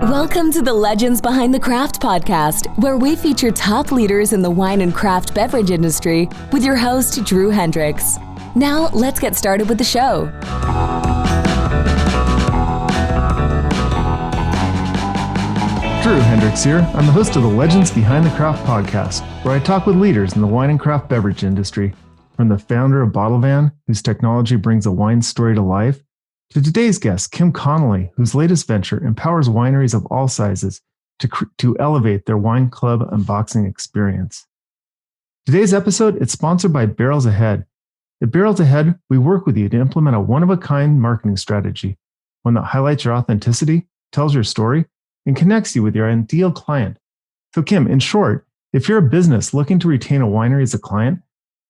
Welcome to the Legends Behind the Craft podcast, where we feature top leaders in the wine and craft beverage industry with your host, Drew Hendricks. Now, let's get started with the show. Drew Hendricks here. I'm the host of the Legends Behind the Craft podcast, where I talk with leaders in the wine and craft beverage industry, from the founder of Bottle Van, whose technology brings a wine story to life, to today's guest, Kim Connolly, whose latest venture empowers wineries of all sizes to elevate their wine club unboxing experience. Today's episode is sponsored by Barrels Ahead. At Barrels Ahead, we work with you to implement a one-of-a-kind marketing strategy, one that highlights your authenticity, tells your story, and connects you with your ideal client. So Kim, in short, if you're a business looking to retain a winery as a client,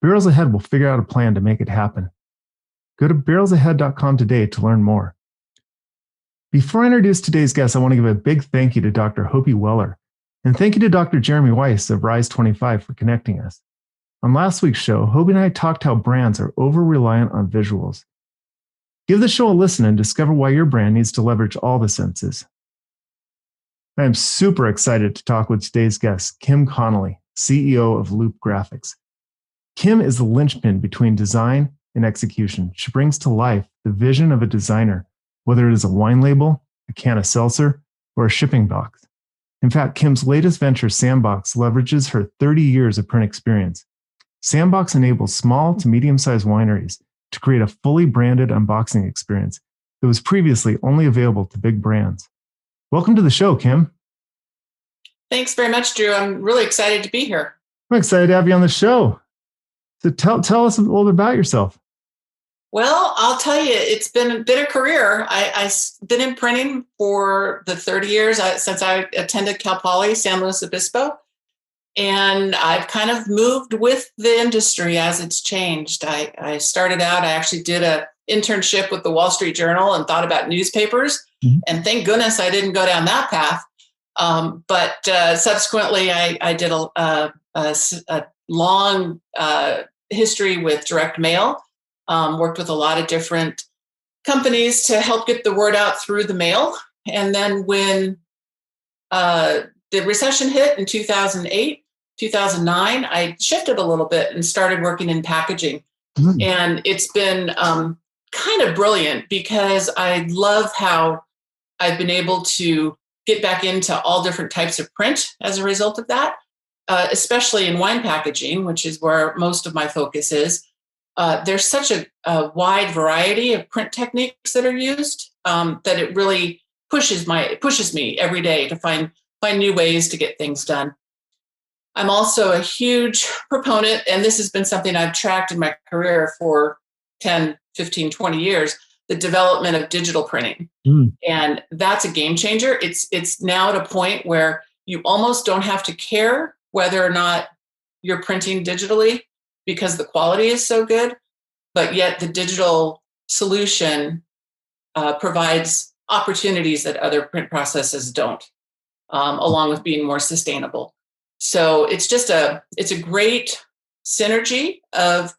Barrels Ahead will figure out a plan to make it happen. Go to barrelsahead.com today to learn more. Before I introduce today's guest, I want to give a big thank you to Dr. Hopi Weller, and thank you to Dr. Jeremy Weiss of Rise 25 for connecting us. On last week's show, Hopi and I talked how brands are over-reliant on visuals. Give the show a listen and discover why your brand needs to leverage all the senses. I am super excited to talk with today's guest, Kim Connolly, CEO of Loupe Graphics. Kim is the linchpin between design and execution. She brings to life the vision of a designer, whether it is a wine label, a can of seltzer, or a shipping box. In fact, Kim's latest venture, Sandbox, leverages her 30 years of print experience. Sandbox enables small to medium-sized wineries to create a fully branded unboxing experience that was previously only available to big brands. Welcome to the show, Kim. Thanks very much, Drew. I'm really excited to be here. I'm excited to have you on the show. So tell us a little bit about yourself. Well, I'll tell you, it's been a career. I've been in printing for the 30 years since I attended Cal Poly San Luis Obispo. And I've kind of moved with the industry as it's changed. I started out, I actually did an internship with the Wall Street Journal and thought about newspapers. Mm-hmm. And thank goodness I didn't go down that path. But subsequently, I did a long history with direct mail. Worked with a lot of different companies to help get the word out through the mail. And then when the recession hit in 2008, 2009, I shifted a little bit and started working in packaging. Mm. And it's been kind of brilliant because I love how I've been able to get back into all different types of print as a result of that, especially in wine packaging, which is where most of my focus is. There's such a wide variety of print techniques that are used that it really pushes me every day to find new ways to get things done. I'm also a huge proponent, and this has been something I've tracked in my career for 10, 15, 20 years, the development of digital printing. Mm. And that's a game changer. It's now at a point where you almost don't have to care whether or not you're printing digitally because the quality is so good, but yet the digital solution provides opportunities that other print processes don't, along with being more sustainable. So it's a great synergy of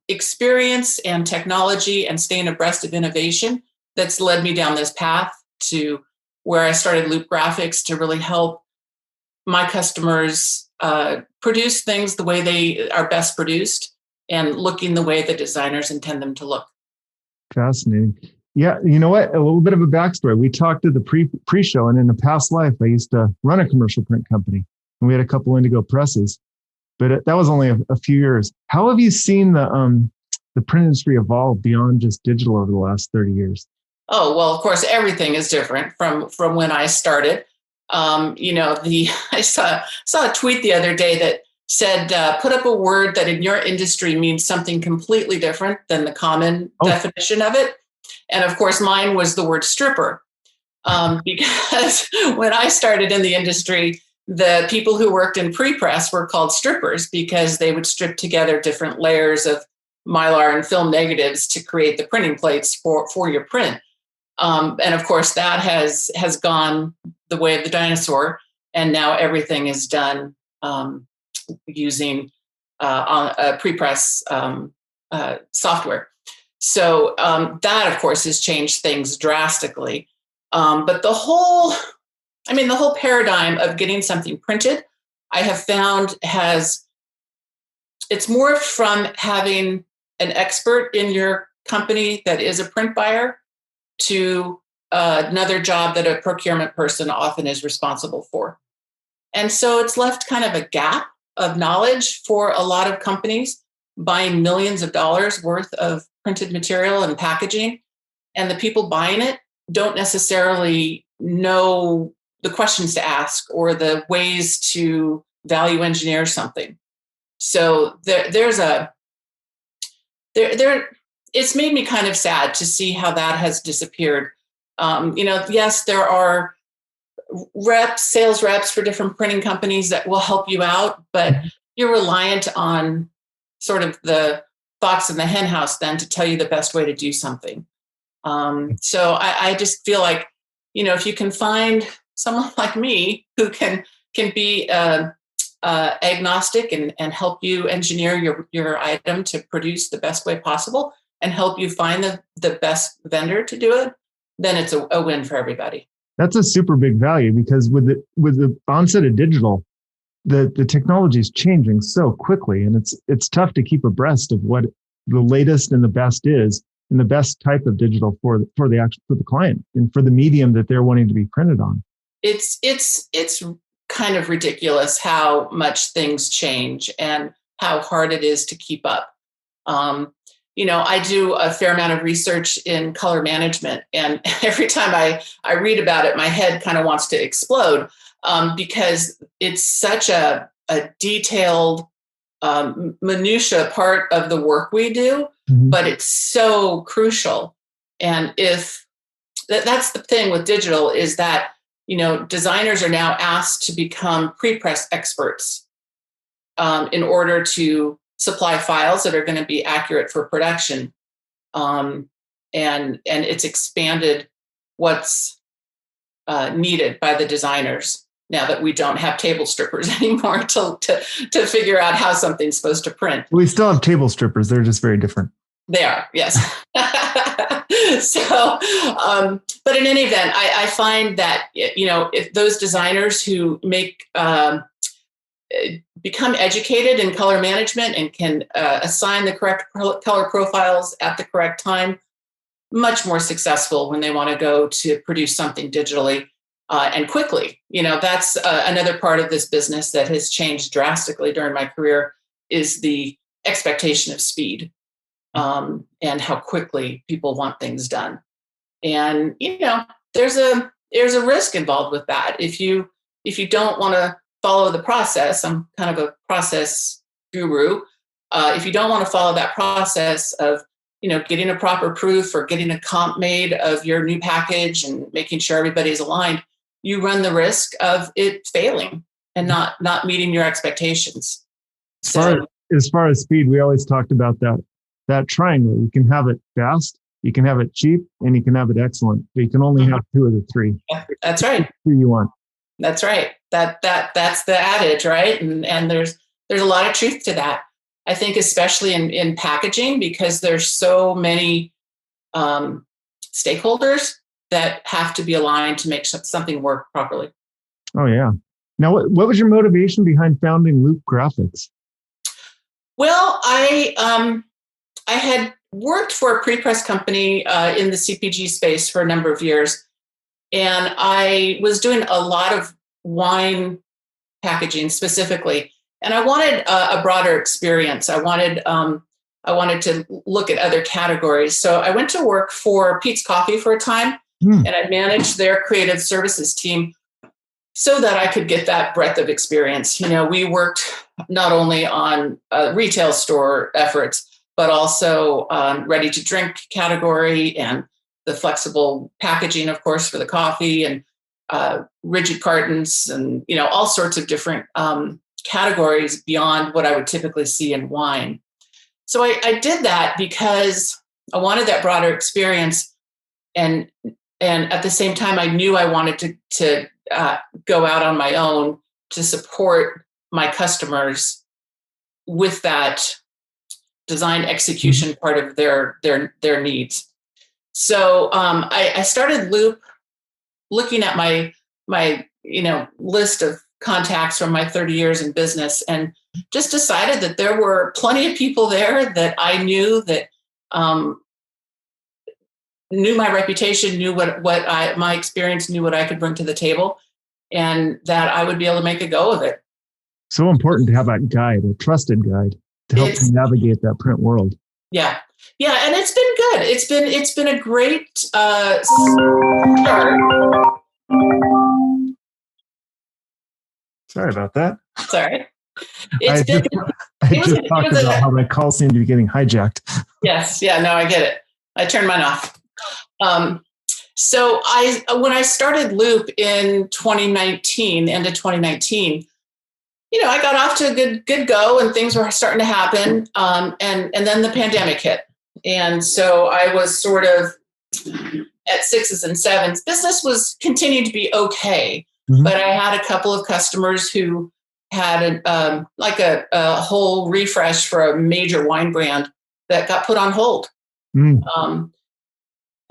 experience and technology and staying abreast of innovation that's led me down this path to where I started Loupe Graphics to really help my customers produce things the way they are best produced and looking the way the designers intend them to look. Fascinating. Yeah, you know what? A little bit of a backstory. We talked to the pre-show, and in a past life, I used to run a commercial print company, and we had a couple indigo presses, but that was only a few years. How have you seen the print industry evolve beyond just digital over the last 30 years? Oh, well, of course, everything is different from when I started. I saw a tweet the other day that said, put up a word that in your industry means something completely different than the common definition of it. And of course, mine was the word stripper, because when I started in the industry, the people who worked in pre-press were called strippers because they would strip together different layers of Mylar and film negatives to create the printing plates for your print. And of course, that has gone the way of the dinosaur, and now everything is done using pre-press software. So that, of course, has changed things drastically. But the whole paradigm of getting something printed, I have found it's morphed from having an expert in your company that is a print buyer to another job that a procurement person often is responsible for. And so it's left kind of a gap of knowledge for a lot of companies buying millions of dollars worth of printed material and packaging. And the people buying it don't necessarily know the questions to ask or the ways to value engineer something. So it's made me kind of sad to see how that has disappeared. Yes, there are sales reps for different printing companies that will help you out, but you're reliant on sort of the fox in the hen house then to tell you the best way to do something. So I just feel like, if you can find someone like me who can be agnostic and help you engineer your item to produce the best way possible and help you find the best vendor to do it, then it's a win for everybody. That's a super big value, because with the onset of digital, the technology is changing so quickly, and it's tough to keep abreast of what the latest and the best is, and the best type of digital for the client and for the medium that they're wanting to be printed on. It's kind of ridiculous how much things change and how hard it is to keep up. I do a fair amount of research in color management, and every time I read about it, my head kind of wants to explode because it's such a detailed, minutia part of the work we do, but it's so crucial. And if that's the thing with digital, is that designers are now asked to become pre-press experts in order to supply files that are going to be accurate for production. And it's expanded what's needed by the designers now that we don't have table strippers anymore to figure out how something's supposed to print. We still have table strippers. They're just very different. They are, yes. So, but in any event, I find that, if those designers who become educated in color management and can assign the correct color profiles at the correct time, much more successful when they want to go to produce something digitally and quickly. That's another part of this business that has changed drastically during my career, is the expectation of speed. And how quickly people want things done. And, there's a risk involved with that. If you don't want to follow the process, I'm kind of a process guru. If you don't want to follow that process of, getting a proper proof or getting a comp made of your new package and making sure everybody's aligned, you run the risk of it failing and not meeting your expectations. As far as speed, we always talked about that triangle. You can have it fast, you can have it cheap, and you can have it excellent. But you can only have two of the three. Yeah, that's right. Who you want. That's right. That's the adage, right? And there's a lot of truth to that. I think especially in packaging, because there's so many stakeholders that have to be aligned to make something work properly. Oh yeah. Now, what was your motivation behind founding Loupe Graphics? Well, I had worked for a pre-press company in the CPG space for a number of years, and I was doing a lot of wine packaging specifically, and I wanted a broader experience. I wanted to look at other categories. So I went to work for Peet's Coffee for a time, and I managed their creative services team so that I could get that breadth of experience. We worked not only on retail store efforts, but also ready to drink category and the flexible packaging, of course, for the coffee, and rigid cartons, and all sorts of different categories beyond what I would typically see in wine. So I did that because I wanted that broader experience, and at the same time, I knew I wanted to go out on my own to support my customers with that design execution part of their needs. So I started Loupe looking at my list of contacts from my 30 years in business, and just decided that there were plenty of people there that I knew, that knew my reputation, knew my experience, knew what I could bring to the table, and that I would be able to make a go of it. So important to have a guide, a trusted guide, to help you navigate that print world. Yeah, and it's been good. It's been a great start. Sorry about that. Sorry. I just talked about how my call seemed to be getting hijacked. Yes. Yeah, no, I get it. I turned mine off. So when I started Loupe in 2019, end of 2019, I got off to a good go, and things were starting to happen. And then the pandemic hit. And so I was sort of at sixes and sevens. Business was continuing to be okay. But I had a couple of customers who had a whole refresh for a major wine brand that got put on hold. And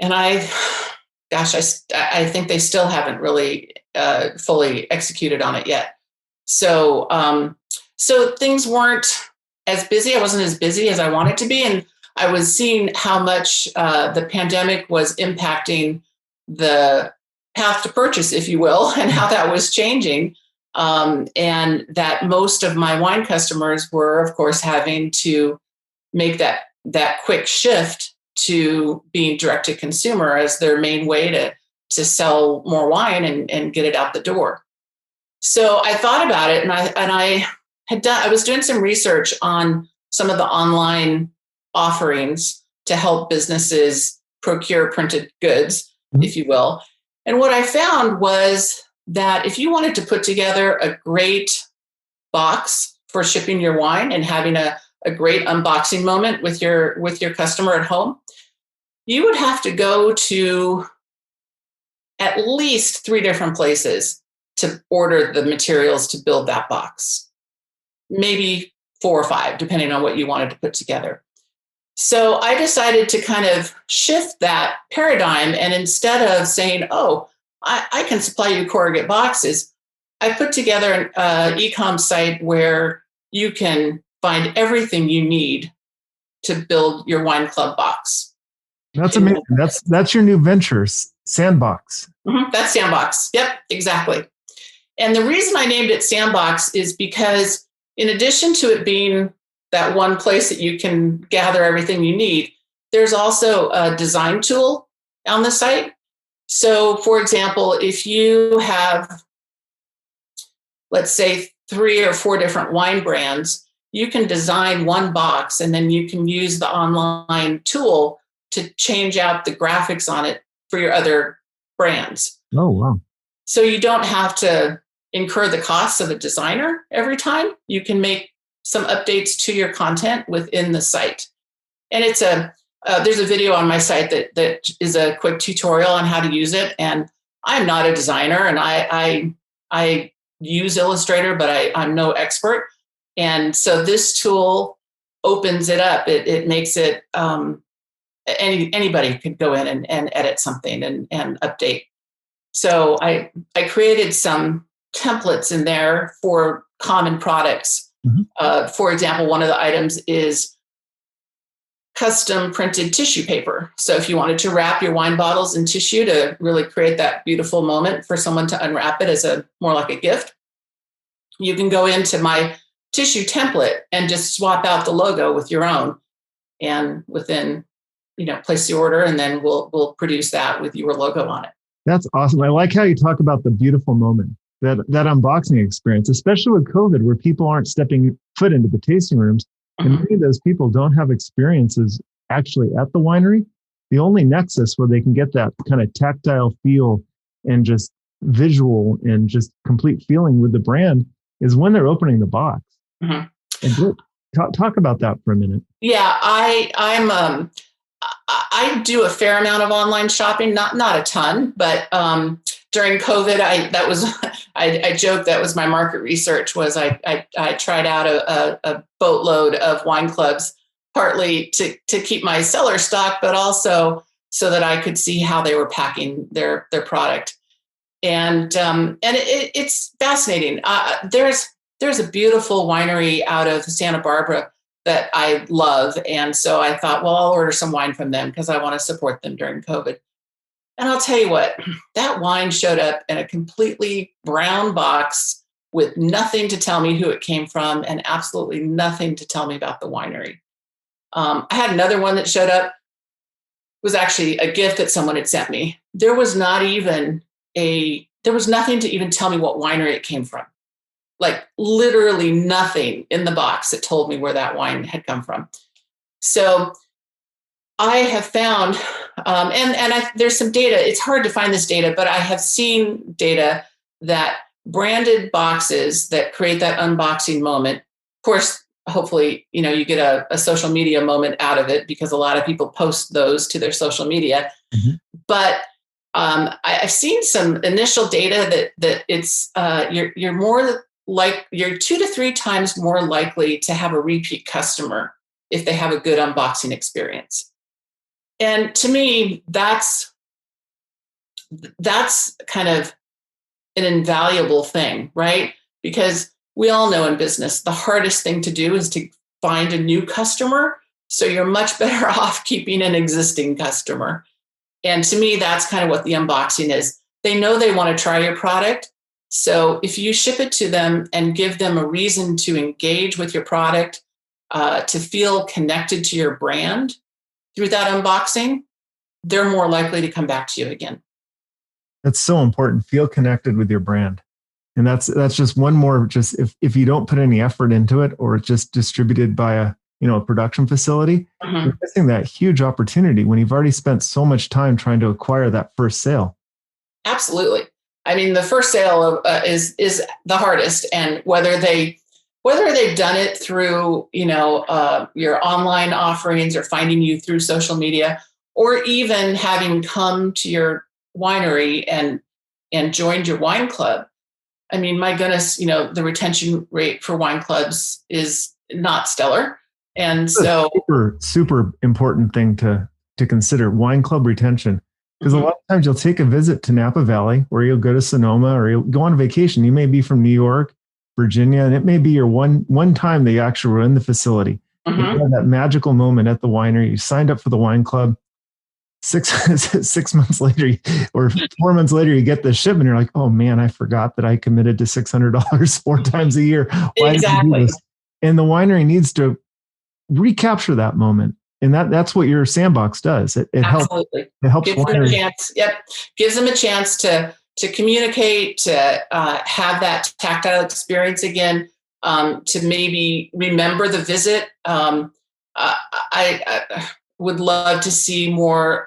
I think they still haven't really fully executed on it yet. So things weren't as busy. I wasn't as busy as I wanted to be. And I was seeing how much the pandemic was impacting the path to purchase, if you will, and how that was changing. And that most of my wine customers were, of course, having to make that quick shift to being direct to consumer as their main way to sell more wine and get it out the door. So I thought about it, and I was doing some research on some of the online offerings to help businesses procure printed goods, if you will. And what I found was that if you wanted to put together a great box for shipping your wine and having a great unboxing moment with your customer at home, you would have to go to at least 3 different places to order the materials to build that box. Maybe 4 or 5, depending on what you wanted to put together. So I decided to kind of shift that paradigm, and instead of saying, oh, I can supply you corrugate boxes, I put together an e-com site where you can find everything you need to build your wine club box. That's amazing. That's your new venture, Sandbox. That's Sandbox. Yep, exactly. And the reason I named it Sandbox is because in addition to it being that one place that you can gather everything you need, there's also a design tool on the site. So, for example, if you have, let's say, 3 or 4 different wine brands, you can design one box, and then you can use the online tool to change out the graphics on it for your other brands. Oh, wow. So you don't have to incur the costs of a designer every time. You can make some updates to your content within the site. And it's there's a video on my site that is a quick tutorial on how to use it. And I'm not a designer, and I use Illustrator, but I'm no expert. And so this tool opens it up. It makes it anybody could go in and edit something and update. So I created some templates in there for common products. For example, one of the items is custom printed tissue paper. So if you wanted to wrap your wine bottles in tissue to really create that beautiful moment for someone to unwrap it as more like a gift, you can go into my tissue template and just swap out the logo with your own, and within, place the order, and then we'll produce that with your logo on it. That's awesome. I like how you talk about the beautiful moment, that unboxing experience, especially with COVID, where people aren't stepping foot into the tasting rooms. And many of those people don't have experiences actually at the winery. The only nexus where they can get that kind of tactile feel and just visual and just complete feeling with the brand is when they're opening the box. And talk about that for a minute. Yeah, I do a fair amount of online shopping, not a ton, but during COVID, I joked that was my market research. Was I tried out a boatload of wine clubs partly to keep my cellar stocked, but also so that I could see how they were packing their product. And it's fascinating. There's a beautiful winery out of Santa Barbara that I love. And so I thought, well, I'll order some wine from them because I want to support them during COVID. And I'll tell you what, that wine showed up in a completely brown box with nothing to tell me who it came from and absolutely nothing to tell me about the winery. I had another one that showed up. It was actually a gift that someone had sent me. There was nothing to even tell me what winery it came from. Like literally nothing in the box that told me where that wine had come from. So I have found, there's some data. It's hard to find this data, but I have seen data that branded boxes that create that unboxing moment. Of course, hopefully, you get a social media moment out of it because a lot of people post those to their social media. Mm-hmm. But I've seen some initial data that it's you're 2 to 3 times more likely to have a repeat customer if they have a good unboxing experience. And to me, that's kind of an invaluable thing, right? Because we all know in business, the hardest thing to do is to find a new customer. So you're much better off keeping an existing customer. And to me, that's kind of what the unboxing is. They know they want to try your product. So if you ship it to them and give them a reason to engage with your product, to feel connected to your brand through that unboxing, they're more likely to come back to you again. That's so important. Feel connected with your brand. And that's just one more, just if you don't put any effort into it or it's just distributed by a production facility, mm-hmm. You're missing that huge opportunity when you've already spent so much time trying to acquire that first sale. Absolutely. I mean, the first sale is the hardest, and whether they've done it through your online offerings or finding you through social media, or even having come to your winery and joined your wine club. I mean, my goodness, the retention rate for wine clubs is not stellar. And so super important thing to consider, wine club retention. Because mm-hmm. A lot of times you'll take a visit to Napa Valley, or you'll go to Sonoma, or you'll go on vacation. You may be from New York, Virginia, and it may be your one time that you actually were in the facility. Mm-hmm. You had that magical moment at the winery. You signed up for the wine club. 6 months later, or 4 months later, you get the shipment. You're like, oh man, I forgot that I committed to $600 4 times a year. Why exactly. Did I do this? And the winery needs to recapture that moment. And that's what your sandbox does. It Absolutely. helps Gives them a chance. Yep. Gives them a chance to communicate, to have that tactile experience again, to maybe remember the visit. I would love to see more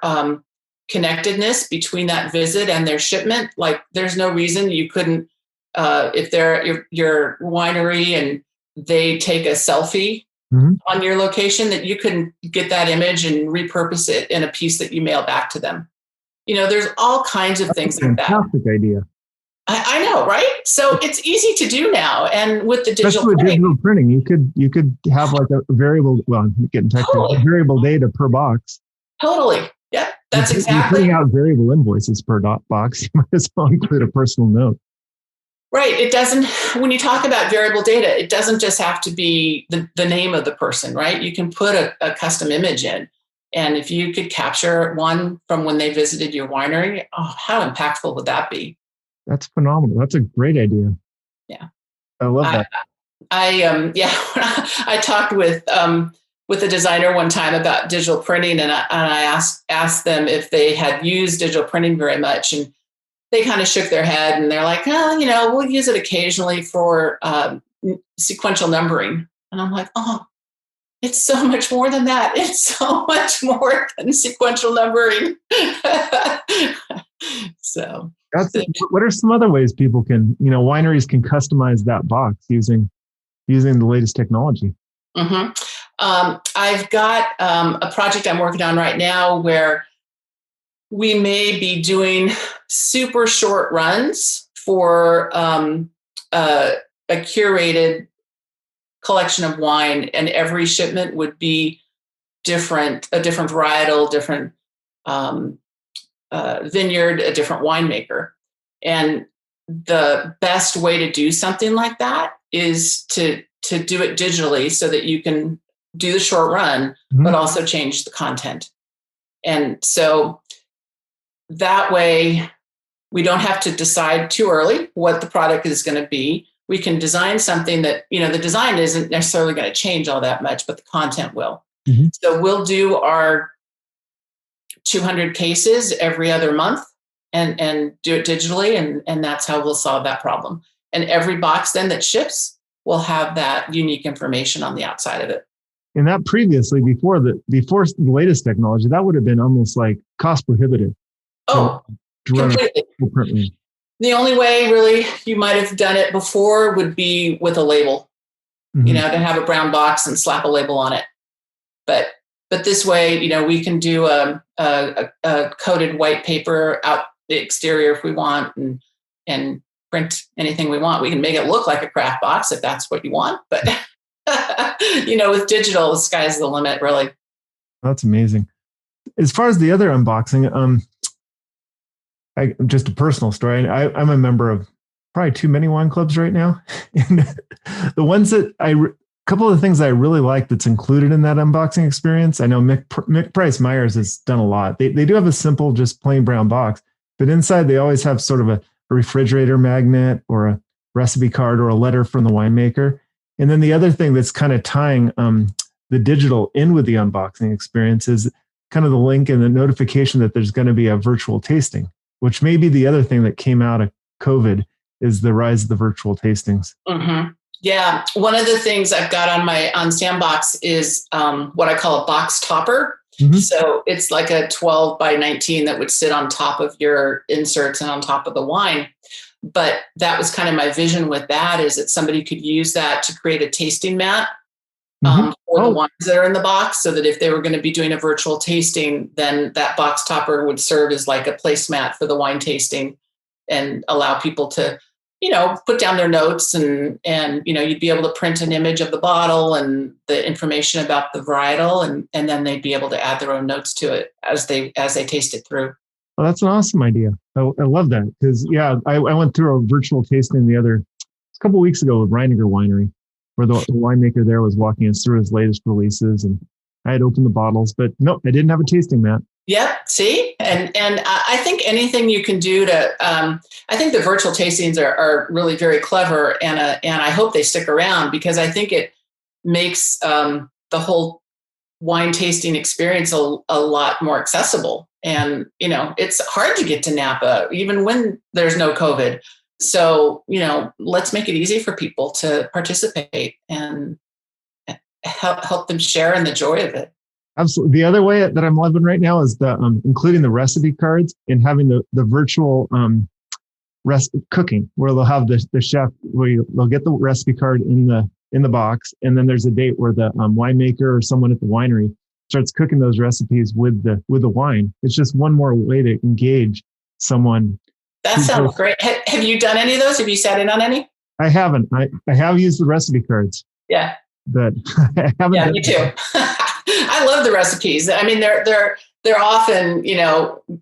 connectedness between that visit and their shipment. Like, there's no reason you couldn't, if they're your winery and they take a selfie mm-hmm. on your location, that you can get that image and repurpose it in a piece that you mail back to them. There's all kinds of things like that. Fantastic idea. I know, right? So it's easy to do now, and with the digital printing, you could have like a variable. Well, I'm getting technical. Totally. Variable data per box. Totally. Yeah, that's exactly. You're putting out variable invoices per box. You might as well include a personal note. Right. It doesn't. When you talk about variable data, it doesn't just have to be the name of the person, right? You can put a custom image in, and if you could capture one from when they visited your winery, how impactful would that be? That's phenomenal. That's a great idea. Yeah. I love that. I talked with a designer one time about digital printing, and I asked them if they had used digital printing very much, and they kind of shook their head and they're like, we'll use it occasionally for sequential numbering. And I'm like, it's so much more than that. It's so much more than sequential numbering. So what are some other ways people can, wineries can customize that box using the latest technology? Mm-hmm. I've got a project I'm working on right now where we may be doing super short runs for a curated collection of wine, and every shipment would be a different varietal, different vineyard, a different winemaker. And the best way to do something like that is to do it digitally so that you can do the short run, but also change the content. And so that way we don't have to decide too early what the product is going to be. We can design something that, the design isn't necessarily going to change all that much, but the content will. So we'll do our 200 cases every other month and do it digitally. And that's how we'll solve that problem. And every box then that ships will have that unique information on the outside of it. And that previously, before the latest technology, that would have been almost like cost prohibitive. Oh, completely. The only way really you might have done it before would be with a label, to have a brown box and slap a label on it. But this way, we can do a coated white paper out the exterior if we want and print anything we want. We can make it look like a craft box if that's what you want. But, with digital, the sky's the limit, really. That's amazing. As far as the other unboxing, just a personal story. I'm a member of probably too many wine clubs right now. And the ones that couple of the things I really like that's included in that unboxing experience. I know Mick Price Myers has done a lot. They do have a simple, just plain brown box, but inside they always have sort of a refrigerator magnet or a recipe card or a letter from the winemaker. And then the other thing that's kind of tying the digital in with the unboxing experience is kind of the link and the notification that there's going to be a virtual tasting, which may be the other thing that came out of COVID is the rise of the virtual tastings. Yeah. One of the things I've got on Sandbox is what I call a box topper. So it's like a 12 by 19 that would sit on top of your inserts and on top of the wine. But that was kind of my vision with that, is that somebody could use that to create a tasting mat for the wines that are in the box, so that if they were going to be doing a virtual tasting, then that box topper would serve as like a placemat for the wine tasting and allow people to, put down their notes and you'd be able to print an image of the bottle and the information about the varietal, and then they'd be able to add their own notes to it as they taste it through. Well, that's an awesome idea. I love that because, I went through a virtual tasting a couple of weeks ago with Reiniger Winery, where the winemaker there was walking us through his latest releases, and I had opened the bottles, but no, I didn't have a tasting mat. Yep. See, and I think anything you can do to, I think the virtual tastings are really very clever, and I hope they stick around, because I think it makes the whole wine tasting experience a lot more accessible. And it's hard to get to Napa even when there's no COVID. So let's make it easy for people to participate and help them share in the joy of it. Absolutely. The other way that I'm loving right now is the including the recipe cards and having the virtual cooking, where they'll have the chef, where they'll get the recipe card in the box, and then there's a date where the winemaker or someone at the winery starts cooking those recipes with the wine. It's just one more way to engage someone. That sounds great. Have you done any of those? Have you sat in on any? I haven't. I have used the recipe cards. Yeah. But I haven't. Yeah, me too. I love the recipes. I mean, they're often,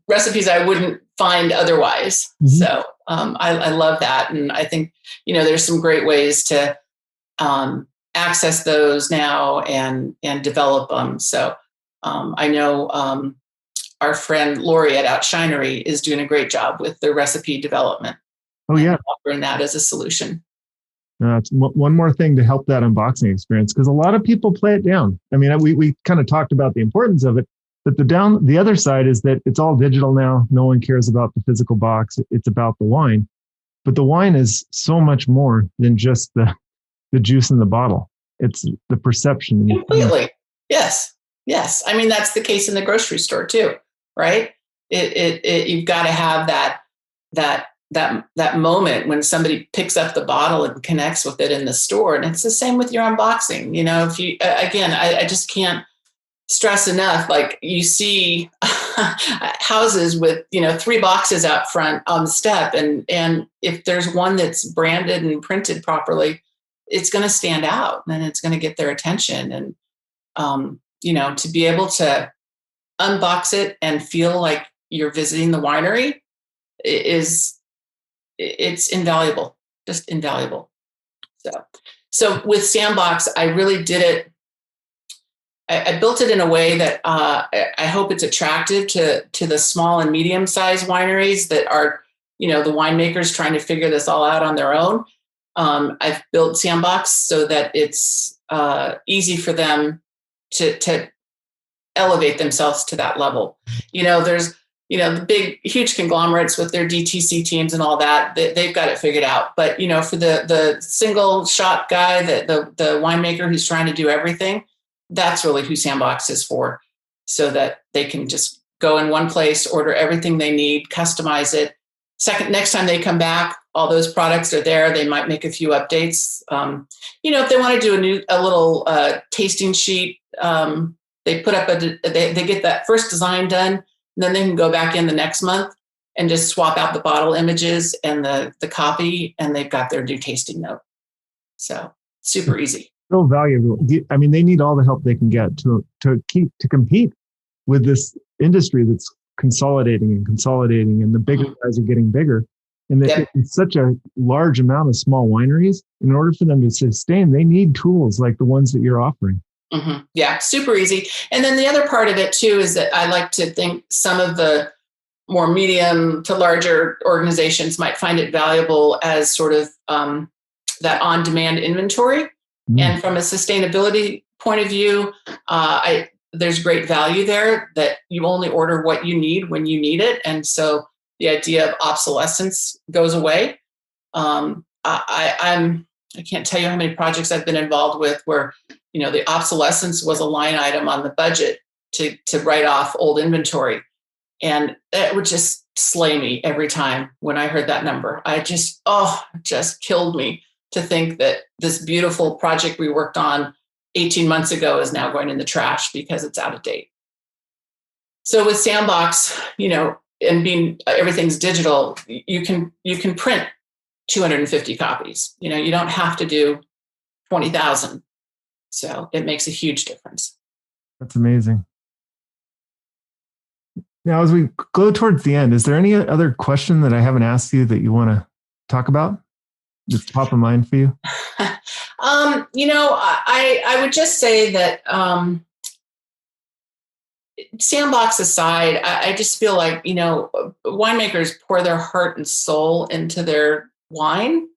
recipes I wouldn't find otherwise. So I love that. And I think, there's some great ways to access those now and develop them. So I know our friend Lori at Outshinery is doing a great job with the recipe development. Oh, yeah. Offering that as a solution. It's one more thing to help that unboxing experience, because a lot of people play it down. I mean, we kind of talked about the importance of it, but the other side is that it's all digital now. No one cares about the physical box. It's about the wine. But the wine is so much more than just the juice in the bottle. It's the perception. Completely. Yes. I mean, that's the case in the grocery store too, right? You've got to have that moment when somebody picks up the bottle and connects with it in the store. And it's the same with your unboxing. If you, again, I just can't stress enough, like you see houses with, 3 boxes out front on the step. And if there's one that's branded and printed properly, it's going to stand out and it's going to get their attention. And to be able to unbox it and feel like you're visiting the winery it's invaluable, just invaluable. So with Sandbox, I really did it. I built it in a way that I hope it's attractive to the small and medium-sized wineries that are, the winemakers trying to figure this all out on their own. I've built Sandbox so that it's easy for them to elevate themselves to that level. There's, the big, huge conglomerates with their DTC teams and all that, they've got it figured out. But, for the single shot guy, the winemaker who's trying to do everything, that's really who Sandbox is for, so that they can just go in one place, order everything they need, customize it. Next time they come back, all those products are there. They might make a few updates. If they want to do a little tasting sheet, they put up they get that first design done, and then they can go back in the next month and just swap out the bottle images and the copy, and they've got their new tasting note. So super easy. So valuable. I mean, they need all the help they can get to compete with this industry that's consolidating, and the bigger guys are getting bigger. And it's such a large amount of small wineries. In order for them to sustain, they need tools like the ones that you're offering. Mm-hmm. Yeah, super easy. And then the other part of it too is that I like to think some of the more medium to larger organizations might find it valuable as sort of that on-demand inventory. And from a sustainability point of view, there's great value there that you only order what you need when you need it. And so the idea of obsolescence goes away. I can't tell you how many projects I've been involved with where, the obsolescence was a line item on the budget to write off old inventory. And it would just slay me every time when I heard that number. It just killed me to think that this beautiful project we worked on 18 months ago is now going in the trash because it's out of date. So with Sandbox, and being everything's digital, you can print 250 copies. You don't have to do 20,000. So it makes a huge difference. That's amazing. Now, as we go towards the end, is there any other question that I haven't asked you that you want to talk about? That's top of mind for you? I would just say that Sandbox aside, I just feel like, winemakers pour their heart and soul into their wine.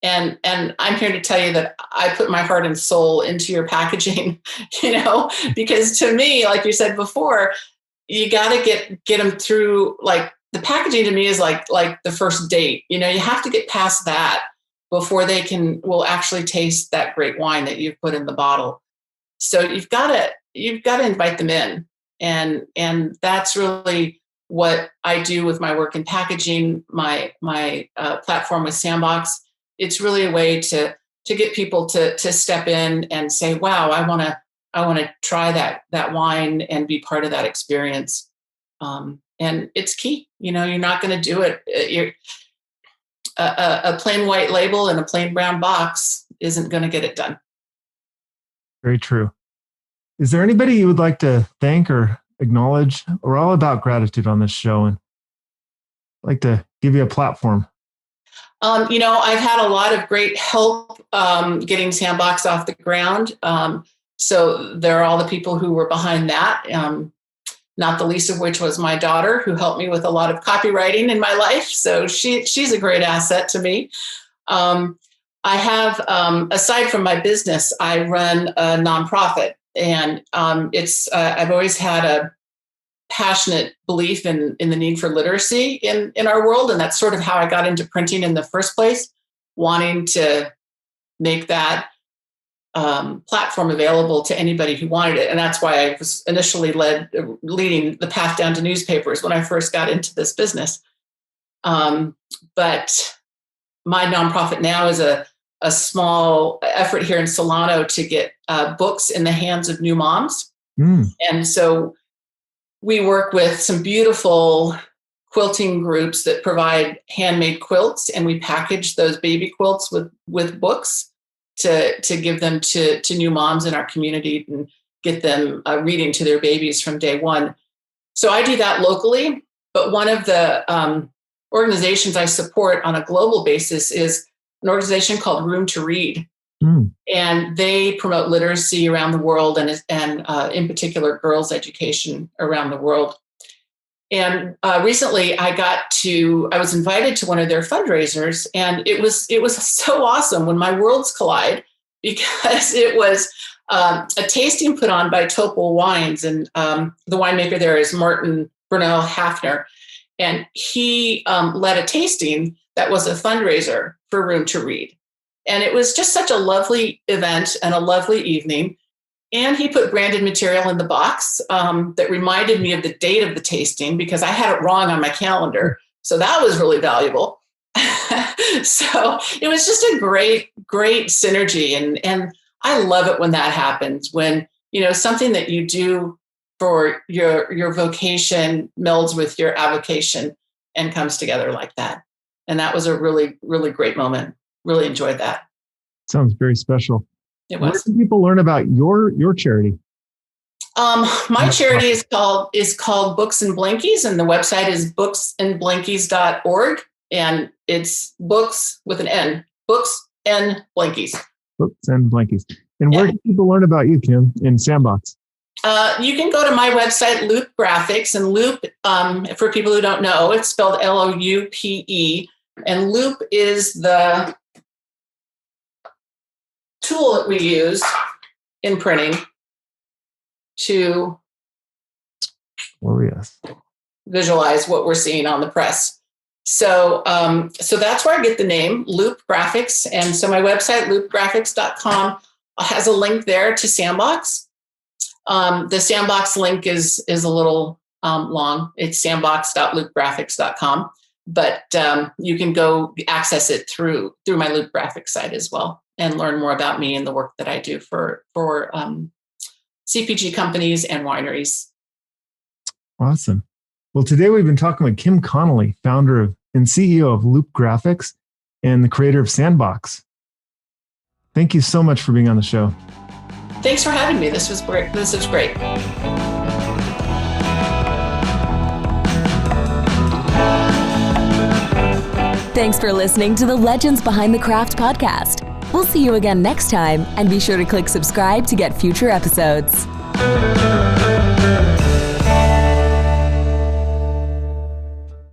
And I'm here to tell you that I put my heart and soul into your packaging, because to me, like you said before, you got to get them through. Like the packaging to me is like the first date. You have to get past that before they will actually taste that great wine that you've put in the bottle. So you've got to invite them in. And that's really what I do with my work in packaging, my platform with Sandbox. It's really a way to get people to step in and say, wow, I want to try that wine and be part of that experience. And it's key. You're not going to do it. A plain white label and a plain brown box isn't going to get it done. Very true. Is there anybody you would like to thank or acknowledge? We're all about gratitude on this show, and I'd like to give you a platform. I've had a lot of great help getting Sandbox off the ground. So there are all the people who were behind that, not the least of which was my daughter, who helped me with a lot of copywriting in my life. So she's a great asset to me. I have, aside from my business, I run a nonprofit, and I've always had a passionate belief in the need for literacy in our world. And that's sort of how I got into printing in the first place, wanting to make that platform available to anybody who wanted it. And that's why I was initially leading the path down to newspapers when I first got into this business. But my nonprofit now is a small effort here in Solano to get books in the hands of new moms. And so we work with some beautiful quilting groups that provide handmade quilts, and we package those baby quilts with books to give them to new moms in our community. And get them reading to their babies from day one. So I do that locally, but one of the organizations I support on a global basis is an organization called Room to Read. And they promote literacy around the world and in particular, girls' education around the world. And recently I was invited to one of their fundraisers, and it was so awesome when my worlds collide, because it was a tasting put on by Topol Wines, and the winemaker there is Martin Brunel Hafner. And he led a tasting that was a fundraiser for Room to Read. And it was just such a lovely event and a lovely evening. And he put branded material in the box that reminded me of the date of the tasting, because I had it wrong on my calendar. So that was really valuable. So it was just a great synergy. And I love it when that happens, when, something that you do for your vocation melds with your avocation and comes together like that. And that was a really, really great moment. Really enjoyed that. Sounds very special. It was. Where can people learn about your charity? My charity is called Books and Blankies, and the website is booksandblankies.org, and it's books with an N. Books and Blankies. Books and Blankies. And where can people learn about you, Kim, in Sandbox? You can go to my website, Loupe Graphics, and Loupe, for people who don't know, it's spelled Loupe, and Loupe is the tool that we use in printing to visualize what we're seeing on the press. So that's where I get the name, Loupe Graphics. And so my website, loupegraphics.com, has a link there to Sandbox. The Sandbox link is a little long. It's sandbox.loupegraphics.com. But you can go access it through my Loupe Graphics site as well, and learn more about me and the work that I do for CPG companies and wineries. Awesome. Well, today we've been talking with Kim Connolly, founder and CEO of Loupe Graphics and the creator of Sandbox. Thank you so much for being on the show. Thanks for having me. This was great. Thanks for listening to the Legends Behind the Craft podcast. We'll see you again next time, and be sure to click subscribe to get future episodes.